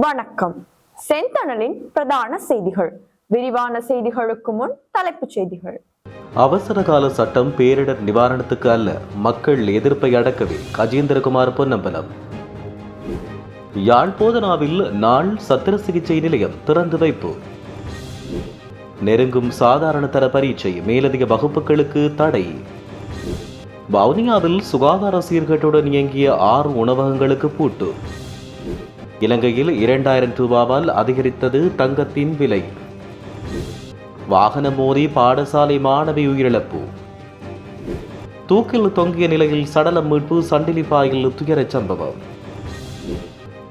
வணக்கம். செந்தணலின் பிரதான செய்திகள். விரிவான செய்திகளுக்கு முன் தலைப்புச் செய்திகள். அவசரகால சட்டம் பேரிடர் நிவாரணத்துக்கு அல்ல, மக்கள் எதிர்ப்பை அடக்கவே கஜேந்திரகுமார் பொன்னம்பலம். யாழ் போதனாவில் நாள் சத்திர சிகிச்சை நிலையம் திறந்து வைப்பு. நெருங்கும் சாதாரண தர பரீட்சை, மேலதிக வகுப்புகளுக்கு தடை. வவுனியாவில் சுகாதார சீர்கேட்டுடன் இயங்கிய 6 உணவகங்களுக்கு பூட்டு. இலங்கையில் 2000 ரூபாவால் அதிகரித்தது தங்கத்தின் விலை. வாகனம் மோதி பாடசாலை மாணவி உயிரிழப்பு. தூக்கில் தொங்கிய நிலையில் சடலம் மீட்பு, சண்டிலிப்பாயில் துயரச் சம்பவம்.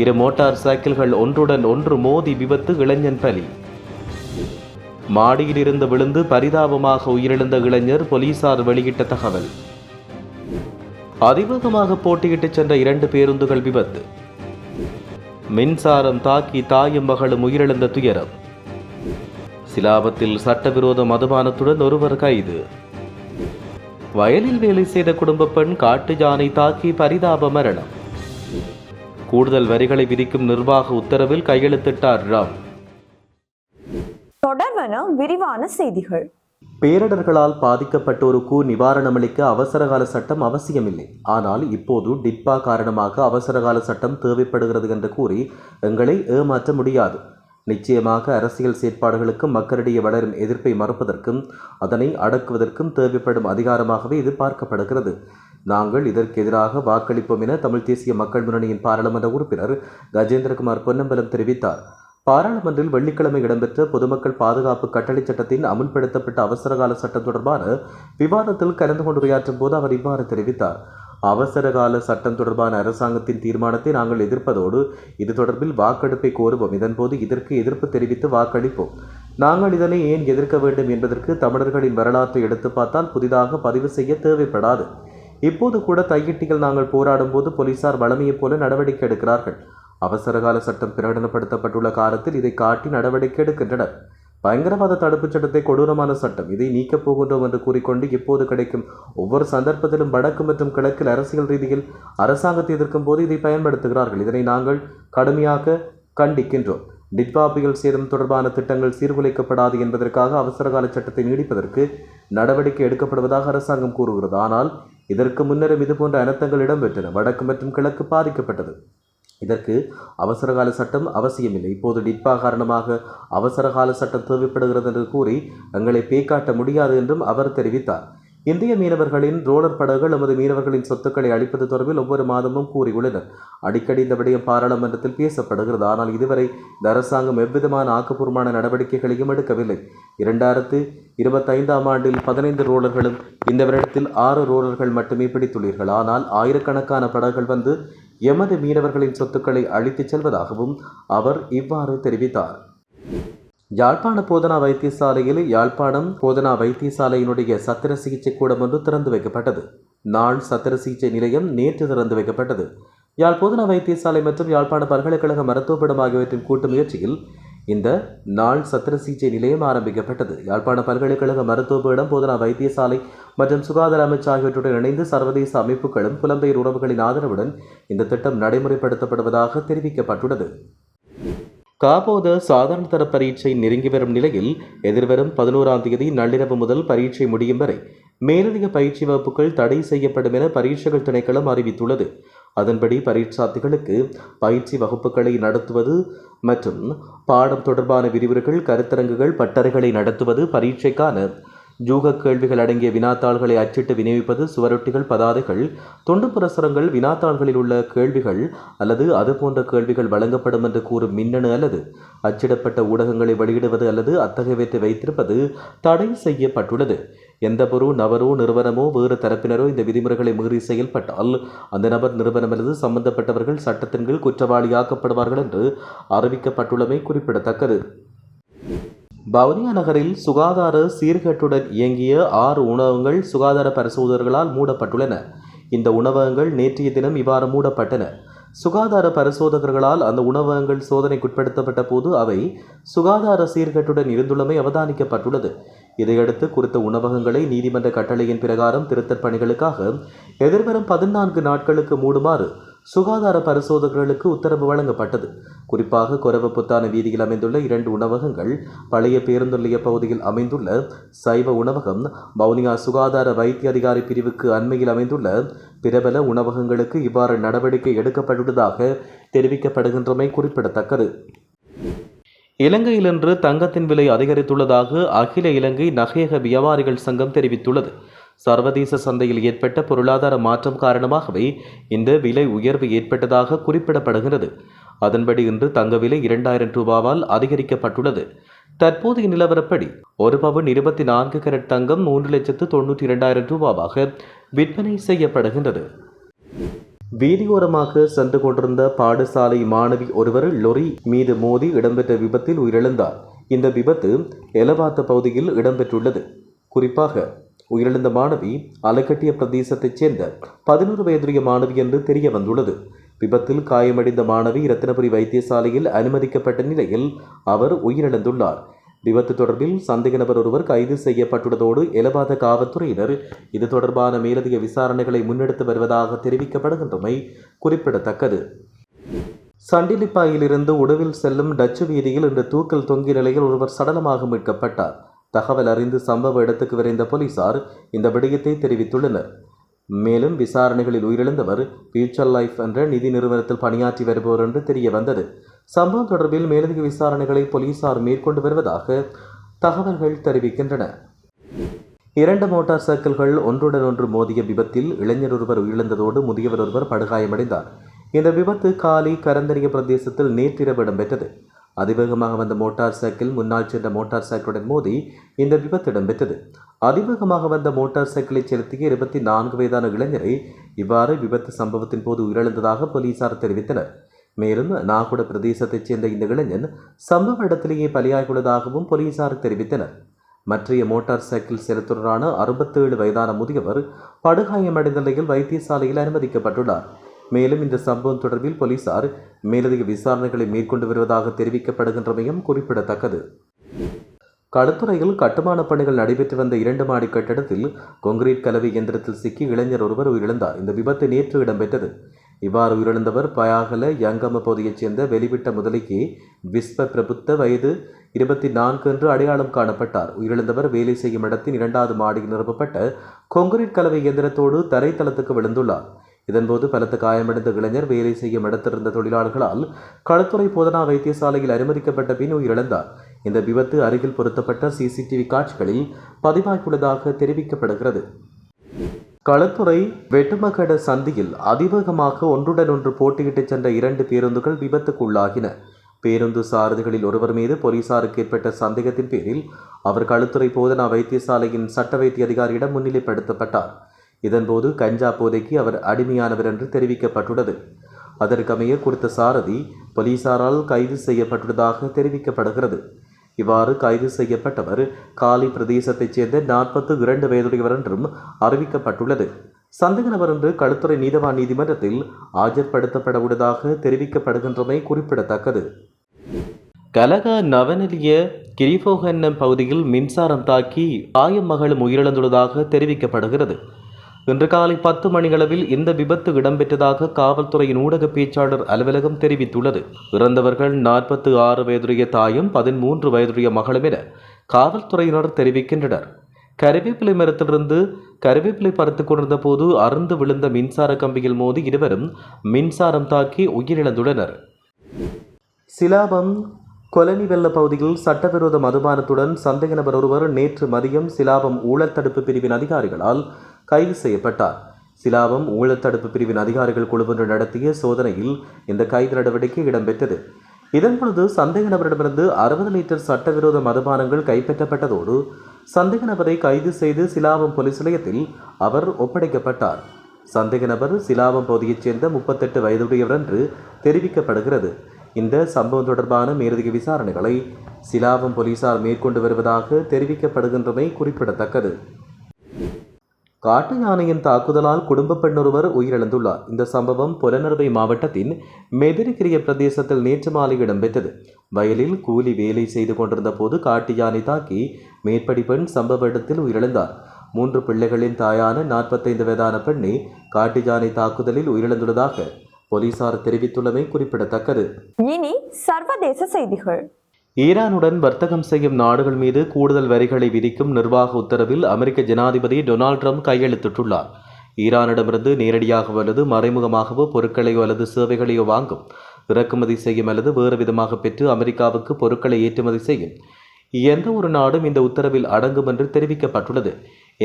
2 மோட்டார் சைக்கிள்கள் ஒன்றுடன் ஒன்று மோதி விபத்து, இளைஞன் பலி. மாடியில் இருந்து விழுந்து பரிதாபமாக உயிரிழந்த இளைஞர், போலீசார் வெளியிட்ட தகவல். அதிவேகமாக போட்டியிட்டு சென்ற 2 பேருந்துகள் விபத்து. மின்சாரம் தாக்கி தாயும் மகளும் உயிரிழந்த துயரம். சிலாபத்தில் சட்டவிரோத மதுபானத்துடன் ஒருவர் கைது. வயலில் வேலை செய்த குடும்ப பெண் காட்டு யானை தாக்கி பரிதாப மரணம். கூடுதல் வரிகளை விதிக்கும் நிர்வாக உத்தரவில் கையெழுத்திட்டார் ராம். தொடர்வன விரிவான செய்திகள். பேரிடர்களால் பாதிக்கப்பட்டோருக்கு நிவாரணமளிக்க அவசரகால சட்டம் அவசியமில்லை. ஆனால் இப்போது டிட்பா காரணமாக அவசரகால சட்டம் தேவைப்படுகிறது என்று கூறி எங்களை ஏமாற்ற முடியாது. நிச்சயமாக அரசியல் செயற்பாடுகளுக்கும் மக்களிடையே வளரும் எதிர்ப்பை மறுப்பதற்கும் அதனை அடக்குவதற்கும் தேவைப்படும் அதிகாரமாகவே இது பார்க்கப்படுகிறது. நாங்கள் இதற்கு எதிராக வாக்களிப்போம் என தமிழ் தேசிய மக்கள் முன்னணியின் பாராளுமன்ற உறுப்பினர் கஜேந்திரகுமார் பொன்னம்பலம் தெரிவித்தார். பாராளுமன்றில் வெள்ளிக்கிழமை இடம்பெற்ற பொதுமக்கள் பாதுகாப்பு கட்டளை சட்டத்தின் அமுல்படுத்தப்பட்ட அவசரகால சட்டம் தொடர்பான விவாதத்தில் கலந்து கொண்டு உரையாற்றும் போது அவர் இவ்வாறு தெரிவித்தார். அவசரகால சட்டம் தொடர்பான அரசாங்கத்தின் தீர்மானத்தை நாங்கள் எதிர்ப்பதோடு இது தொடர்பில் வாக்கெடுப்பை கோருவோம். இதன்போது இதற்கு எதிர்ப்பு தெரிவித்து வாக்களிப்போம். நாங்கள் இதனை ஏன் எதிர்க்க வேண்டும் என்பதற்கு தமிழர்களின் வரலாற்றை எடுத்து பார்த்தால் புதிதாக பதிவு செய்ய தேவைப்படாது. இப்போது கூட தையிட்டிகள் நாங்கள் போராடும் போது போலீசார் வழமையைப் போல நடவடிக்கை எடுக்கிறார்கள். அவசரகால சட்டம் பிரகடனப்படுத்தப்பட்டுள்ள காலத்தில் இதை காட்டி நடவடிக்கை எடுக்கின்றனர். பயங்கரவாத தடுப்புச் சட்டத்தை கொடூரமான சட்டம், இதை நீக்கப் போகின்றோம் என்று கூறிக்கொண்டு இப்போது கிடைக்கும் ஒவ்வொரு சந்தர்ப்பத்திலும் வடக்கு மற்றும் கிழக்கில் அரசியல் ரீதியில் அரசாங்கத்தை எதிர்க்கும் போது இதை பயன்படுத்துகிறார்கள். இதனை நாங்கள் கடுமையாக கண்டிக்கின்றோம். டிட்பா புயல் சேதம் தொடர்பான திட்டங்கள் சீர்குலைக்கப்படாது என்பதற்காக அவசரகால சட்டத்தை நீடிப்பதற்கு நடவடிக்கை எடுக்கப்படுவதாக அரசாங்கம் கூறுகிறது. ஆனால் இதற்கு முன்னரும் இதுபோன்ற அனர்த்தங்கள் இடம்பெற்றன. வடக்கு மற்றும் கிழக்கு பாதிக்கப்பட்டது. இதற்கு அவசரகால சட்டம் அவசியமில்லை. இப்போது டிட்பா காரணமாக அவசரகால சட்டம் தேவைப்படுகிறது என்று கூறி எங்களை பேக்காட்ட முடியாது என்றும் அவர் தெரிவித்தார். இந்திய மீனவர்களின் ரோலர் படகுகள் நமது மீனவர்களின் சொத்துக்களை அளிப்பது தொடர்பில் ஒவ்வொரு மாதமும் கூறியுள்ளனர். அடிக்கடி இந்த விடயம் பாராளுமன்றத்தில் பேசப்படுகிறது. ஆனால் இதுவரை இந்த அரசாங்கம் எவ்விதமான ஆக்கப்பூர்வமான நடவடிக்கைகளையும் எடுக்கவில்லை. 2025ஆம் ஆண்டில் 15 ரோலர்களும் இந்த வருடத்தில் 6 ரோலர்கள் மட்டுமே பிடித்துள்ளீர்கள். ஆனால் ஆயிரக்கணக்கான படகுகள் வந்து எமது மீனவர்களின் சொத்துக்களை அழித்துச் செல்வதாகவும் அவர் இவ்வாறு தெரிவித்தார். யாழ்ப்பாண போதனா வைத்தியசாலையில் யாழ்ப்பாணம் போதனா வைத்தியசாலையினுடைய சத்திர சிகிச்சை கூடம் ஒன்று திறந்து வைக்கப்பட்டது. நாள் சத்திர சிகிச்சை நிலையம் நேற்று திறந்து வைக்கப்பட்டது. யாழ் போதனா வைத்தியசாலை மற்றும் யாழ்ப்பாண பல்கலைக்கழக மருத்துவப்படம் ஆகியவற்றின் கூட்டு முயற்சியில் இந்த நாள் சத்திர சிகிச்சை நிலையம் ஆரம்பிக்கப்பட்டது. யாழ்ப்பாண பல்கலைக்கழக மருத்துவப்படம், போதனா வைத்தியசாலை மற்றும் சுகாதார அமைச்சு ஆகியவற்றுடன் இணைந்து சர்வதேச அமைப்புகளும் புலம்பெயர் உறவுகளின் ஆதரவுடன் இந்த திட்டம் நடைமுறைப்படுத்தப்படுவதாக தெரிவிக்கப்பட்டுள்ளது. காபோத சாதாரண தர பரீட்சை நெருங்கி வரும் நிலையில் எதிர்வரும் 11ஆம் தேதி நள்ளிரவு முதல் பரீட்சை முடியும் வரை மேலதிக பயிற்சி வகுப்புகள் தடை செய்யப்படும் என பரீட்சைகள் திணைக்களம் அறிவித்துள்ளது. அதன்படி பரீட்சார்த்திகளுக்கு பயிற்சி வகுப்புகளை நடத்துவது மற்றும் பாடம் தொடர்பான விரிவுரைகள், கருத்தரங்குகள், பட்டறைகளை நடத்துவது, பரீட்சைக்கான யூக கேள்விகள் அடங்கிய வினாத்தாள்களை அச்சிட்டு விநியோகிப்பது, சுவரொட்டிகள், பதாதைகள், துண்டு பிரசுரங்கள், வினாத்தாள்களில் உள்ள கேள்விகள் அல்லது அதுபோன்ற கேள்விகள் வழங்கப்படும் என்று கூறும் மின்னணு அல்லது அச்சிடப்பட்ட ஊடகங்களை வெளியிடுவது அல்லது அத்தகையவற்றை வைத்திருப்பது தடை செய்யப்பட்டுள்ளது. எந்தவொரு நபரோ நிறுவனமோ வேறு தரப்பினரோ இந்த விதிமுறைகளை மீறி செயல்பட்டால் அந்த நபர், நிறுவனம் அல்லது சம்பந்தப்பட்டவர்கள் சட்டத்தின் கீழ் குற்றவாளியாக்கப்படுவார்கள் என்று அறிவிக்கப்பட்டுள்ளமை குறிப்பிடத்தக்கது. வவுனியா நகரில் சுகாதார சீர்கேட்டுடன் இயங்கிய 6 உணவகங்கள் சுகாதார பரிசோதகர்களால் மூடப்பட்டுள்ளன. இந்த உணவகங்கள் நேற்றைய தினம் இவ்வாறு மூடப்பட்டன. சுகாதார பரிசோதகர்களால் அந்த உணவகங்கள் சோதனைக்குட்படுத்தப்பட்ட போது அவை சுகாதார சீர்கேட்டுடன் இருந்துள்ளமை அவதானிக்கப்பட்டுள்ளது. இதையடுத்து குறித்த உணவகங்களை நீதிமன்ற கட்டளையின் பிரகாரம் திருத்தற் பணிகளுக்காக எதிர்வரும் 14 நாட்களுக்கு மூடுமாறு சுகாதார பரிசோதகர்களுக்கு உத்தரவு வழங்கப்பட்டது. குறிப்பாக கொரவப்புத்தான வீதியில் அமைந்துள்ள 2 உணவகங்கள், பழைய பேருந்து நிலைய பகுதியில் அமைந்துள்ள சைவ உணவகம், வவுனியா சுகாதார வைத்திய அதிகாரி பிரிவுக்கு அண்மையில் அமைந்துள்ள பிரபல உணவகங்களுக்கு இவ்வாறு நடவடிக்கை எடுக்கப்பட்டுள்ளதாக தெரிவிக்கப்படுகின்றமை குறிப்பிடத்தக்கது. இலங்கையில் இன்று தங்கத்தின் விலை அதிகரித்துள்ளதாக அகில இலங்கை நகையக வியாபாரிகள் சங்கம் தெரிவித்துள்ளது. சர்வதேச சந்தையில் ஏற்பட்ட பொருளாதார மாற்றம் காரணமாகவே இந்த விலை உயர்வு ஏற்பட்டதாக குறிப்பிடப்படுகிறது. அதன்படி இன்று தங்க விலை 2000 ரூபாவால் அதிகரிக்கப்பட்டுள்ளது. தற்போதைய நிலவரப்படி ஒரு பவுன் 24 கேரட் தங்கம் 3,92,000 ரூபாவாக விற்பனை செய்யப்படுகின்றது. வீதியோரமாக சென்று கொண்டிருந்த பாடசாலை மாணவி ஒருவர் லொரி மீது மோதி இடம்பெற்ற விபத்தில் உயிரிழந்தார். இந்த விபத்து எலவாத்த பகுதியில் இடம்பெற்றுள்ளது. குறிப்பாக உயிரிழந்த மாணவி அலக்கட்டிய பிரதேசத்தைச் சேர்ந்த 11 வயதுடைய மாணவி என்று தெரிய வந்துள்ளது. விபத்தில் காயமடைந்த மாணவி இரத்தினபுரி வைத்தியசாலையில் அனுமதிக்கப்பட்ட நிலையில் அவர் உயிரிழந்துள்ளார். விபத்து தொடர்பில் சந்தேக நபர் ஒருவர் கைது செய்யப்பட்டுள்ளதோடு எலபாத காவல்துறையினர் இது தொடர்பான மேலதிக விசாரணைகளை முன்னெடுத்து வருவதாக தெரிவிக்கப்படுகின்றமை குறிப்பிடத்தக்கது. சண்டிலிப்பாயிலிருந்து உடுவில் செல்லும் டச்சு வீதியில் இன்று தூக்கில் தொங்கிய நிலையில் ஒருவர் சடலமாக மீட்கப்பட்டார். தகவல் அறிந்து சம்பவ இடத்துக்கு விரைந்த போலீசார் இந்த விடயத்தை தெரிவித்துள்ளனர். மேலும் விசாரணைகளில் உயிரிழந்தவர் ஃபியூச்சர் லைஃப் என்ற நிதி நிறுவனத்தில் பணியாற்றி வருபவர் என்று தெரிய வந்தது. சம்பவம் தொடர்பில் மேலதிக விசாரணைகளை போலீசார் மேற்கொண்டு வருவதாக தகவல்கள் தெரிவிக்கின்றன. 2 மோட்டார் சைக்கிள்கள் ஒன்றுடன் ஒன்று மோதிய விபத்தில் இளைஞர் ஒருவர் உயிரிழந்ததோடு முதியவர் ஒருவர் படுகாயமடைந்தார். இந்த விபத்து காலி கரந்தனிய பிரதேசத்தில் நேற்றிரவு இடம்பெற்றது. அதிவேகமாக வந்த மோட்டார் சைக்கிள் முன்னால் சென்ற மோட்டார் சைக்கிளுடன் மோதி இந்த விபத்து இடம்பெற்றது. அதிவேகமாக வந்த மோட்டார் சைக்கிளை செலுத்திய 24 வயதான இளைஞரை இவ்வாறு விபத்து சம்பவத்தின் போது உயிரிழந்ததாக போலீசார் தெரிவித்தனர். மேலும் நாகுட பிரதேசத்தைச் சேர்ந்த இந்த இளைஞன் சம்பவ இடத்திலேயே பலியாகியுள்ளதாகவும் போலீசார் தெரிவித்தனர். மற்றைய மோட்டார் சைக்கிள் செலுத்துனரான 67 வயதான முதியவர் படுகாயமடைந்த நிலையில் வைத்தியசாலையில் அனுமதிக்கப்பட்டுள்ளார். மேலும் இந்த சம்பவம் தொடர்பில் போலீசார் மேலதிக விசாரணைகளை மேற்கொண்டு வருவதாக தெரிவிக்கப்படுகின்றமையும் குறிப்பிடத்தக்கது. களுத்துறையில் கட்டுமான பணிகள் நடைபெற்று வந்த 2 மாடி கட்டடத்தில் கொங்கிரீட் கலவை இயந்திரத்தில் சிக்கி இளைஞர் ஒருவர் உயிரிழந்தார். இந்த விபத்து நேற்று இடம்பெற்றது. இவ்வாறு உயிரிழந்தவர் பயாகல யங்கம பகுதியைச் சேர்ந்த வெளிவிட்ட முதலிக்கு விஸ்வ பிரபுத்த வயது 24 என்று அடையாளம் காணப்பட்டார். உயிரிழந்தவர் வேலை செய்யும் இடத்தின் 2வது மாடியில் நிரப்பப்பட்ட கொங்கிரீட் கலவை இயந்திரத்தோடு தரைத்தளத்துக்கு விழுந்துள்ளார். இதன்போது பலத்த காயமடைந்த இளைஞர் வேலை செய்யும் இடத்திலிருந்த தொழிலாளர்களால் களுத்துறை போதனா வைத்தியசாலையில் அனுமதிக்கப்பட்ட பின் உயிரிழந்தார். இந்த விபத்து அருகில் பொருத்தப்பட்ட CCTV காட்சிகளில் பதிவாகியுள்ளதாக தெரிவிக்கப்படுகிறது. களுத்துறை வெட்டுமகட சந்தியில் அதிவேகமாக ஒன்றுடன் ஒன்று போட்டியிட்டு சென்ற 2 பேருந்துகள் விபத்துக்குள்ளாகின. பேருந்து சாரதிகளில் ஒருவர் மீது போலீசாருக்கு ஏற்பட்ட சந்தேகத்தின் பேரில் அவர் களுத்துறை போதனா வைத்தியசாலையின் சட்ட வைத்திய அதிகாரியிடம் முன்னிலைப்படுத்தப்பட்டார். இதன்போது கஞ்சா போதைக்கு அவர் அடிமையானவர் என்று தெரிவிக்கப்பட்டுள்ளது. அதற்கமைய குறித்த சாரதி போலீசாரால் கைது செய்யப்பட்டுள்ளதாக தெரிவிக்கப்படுகிறது. இவ்வாறு கைது செய்யப்பட்டவர் காலி பிரதேசத்தைச் சேர்ந்த 42 வயதுடையவர் என்றும் அறிவிக்கப்பட்டுள்ளது. சந்தேக நபர் என்று களுத்துறை நீதவான் நீதிமன்றத்தில் ஆஜர்படுத்தப்பட உள்ளதாக தெரிவிக்கப்படுகின்றமை குறிப்பிடத்தக்கது. கலக நவநிலைய கிரிபோகன்னம் பகுதியில் மின்சாரம் தாக்கி தாயும் மகளும் உயிரிழந்துள்ளதாக தெரிவிக்கப்படுகிறது. இன்று காலை 10 மணியளவில் இந்த விபத்து இடம்பெற்றதாக காவல்துறையின் ஊடக பேச்சாளர் அலுவலகம் தெரிவித்துள்ளது. இறந்தவர்கள் 46 வயதுடைய தாயும் 13 வயதுடைய மகளும் என காவல்துறையினர் தெரிவிக்கின்றனர். கருவேப்பிலை மரத்திலிருந்து கருவேப்பிலை பறித்துக் கொண்டிருந்த போது அறுந்து விழுந்த மின்சார கம்பியில் மோதி இருவரும் மின்சாரம் தாக்கி உயிரிழந்துள்ளனர். சிலாபம் கொலனி வெள்ள பகுதியில் சட்டவிரோத மதுபானத்துடன் சந்தேக நபர் ஒருவர் நேற்று மதியம் சிலாபம் ஊழல் தடுப்பு பிரிவின் அதிகாரிகளால் கைது செய்யப்பட்டார். சிலாபம் ஊழல் தடுப்பு பிரிவின் அதிகாரிகள் குழுவொன்று நடத்திய சோதனையில் இந்த கைது நடவடிக்கை இடம்பெற்றது. இதன்பொழுது சந்தேக நபரிடமிருந்து 60 லிட்டர் சட்டவிரோத மதுபானங்கள் கைப்பற்றப்பட்டதோடு சந்தேக நபரை கைது செய்து சிலாபம் போலீஸ் நிலையத்தில் அவர் ஒப்படைக்கப்பட்டார். சந்தேக நபர் சிலாபம் பகுதியைச் சேர்ந்த 38 வயதுடையவர் என்று தெரிவிக்கப்படுகிறது. இந்த சம்பவம் தொடர்பான மேலதிக விசாரணைகளை சிலாபம் போலீசார் மேற்கொண்டு வருவதாக தெரிவிக்கப்படுகின்றமை குறிப்பிடத்தக்கது. காட்டு யானையின் தாக்குதலால் குடும்ப பெண்ணொருவர் உயிரிழந்துள்ளார். இந்த சம்பவம் புலனறுவை மாவட்டத்தின் மெதிரிகிரிய பிரதேசத்தில் நேற்று மாலை இடம்பெற்றது. வயலில் கூலி வேலை செய்து கொண்டிருந்த போது காட்டு யானை தாக்கி மேற்படி பெண் சம்பவ இடத்தில் உயிரிழந்தார். 3 பிள்ளைகளின் தாயான 45 வயதான பெண்ணே காட்டு யானை தாக்குதலில் உயிரிழந்துள்ளதாக போலீசார் தெரிவித்துள்ளமை குறிப்பிடத்தக்கது. இனி சர்வதேச செய்திகள். ஈரானுடன் வர்த்தகம் செய்யும் நாடுகள் மீது கூடுதல் வரிகளை விதிக்கும் நிர்வாக உத்தரவில் அமெரிக்க ஜனாதிபதி டொனால்ட் ட்ரம்ப் கையெழுத்திட்டுள்ளார். ஈரானிடமிருந்து நேரடியாக அல்லது மறைமுகமாகவோ பொருட்களையோ அல்லது சேவைகளையோ வாங்கும், இறக்குமதி செய்யும் அல்லது வேறு விதமாக பெற்று அமெரிக்காவுக்கு பொருட்களை ஏற்றுமதி செய்யும் எந்த ஒரு நாடும் இந்த உத்தரவில் அடங்கும் என்று தெரிவிக்கப்பட்டுள்ளது.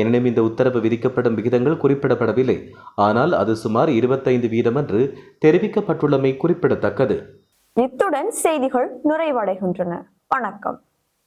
எனினும் இந்த உத்தரவு விதிக்கப்படும் விகிதங்கள் குறிப்பிடப்படவில்லை. ஆனால் அது சுமார் 25% என்று தெரிவிக்கப்பட்டுள்ளமை குறிப்பிடத்தக்கது. இத்துடன் செய்திகள் நிறைவடைகின்றன. வணக்கம்.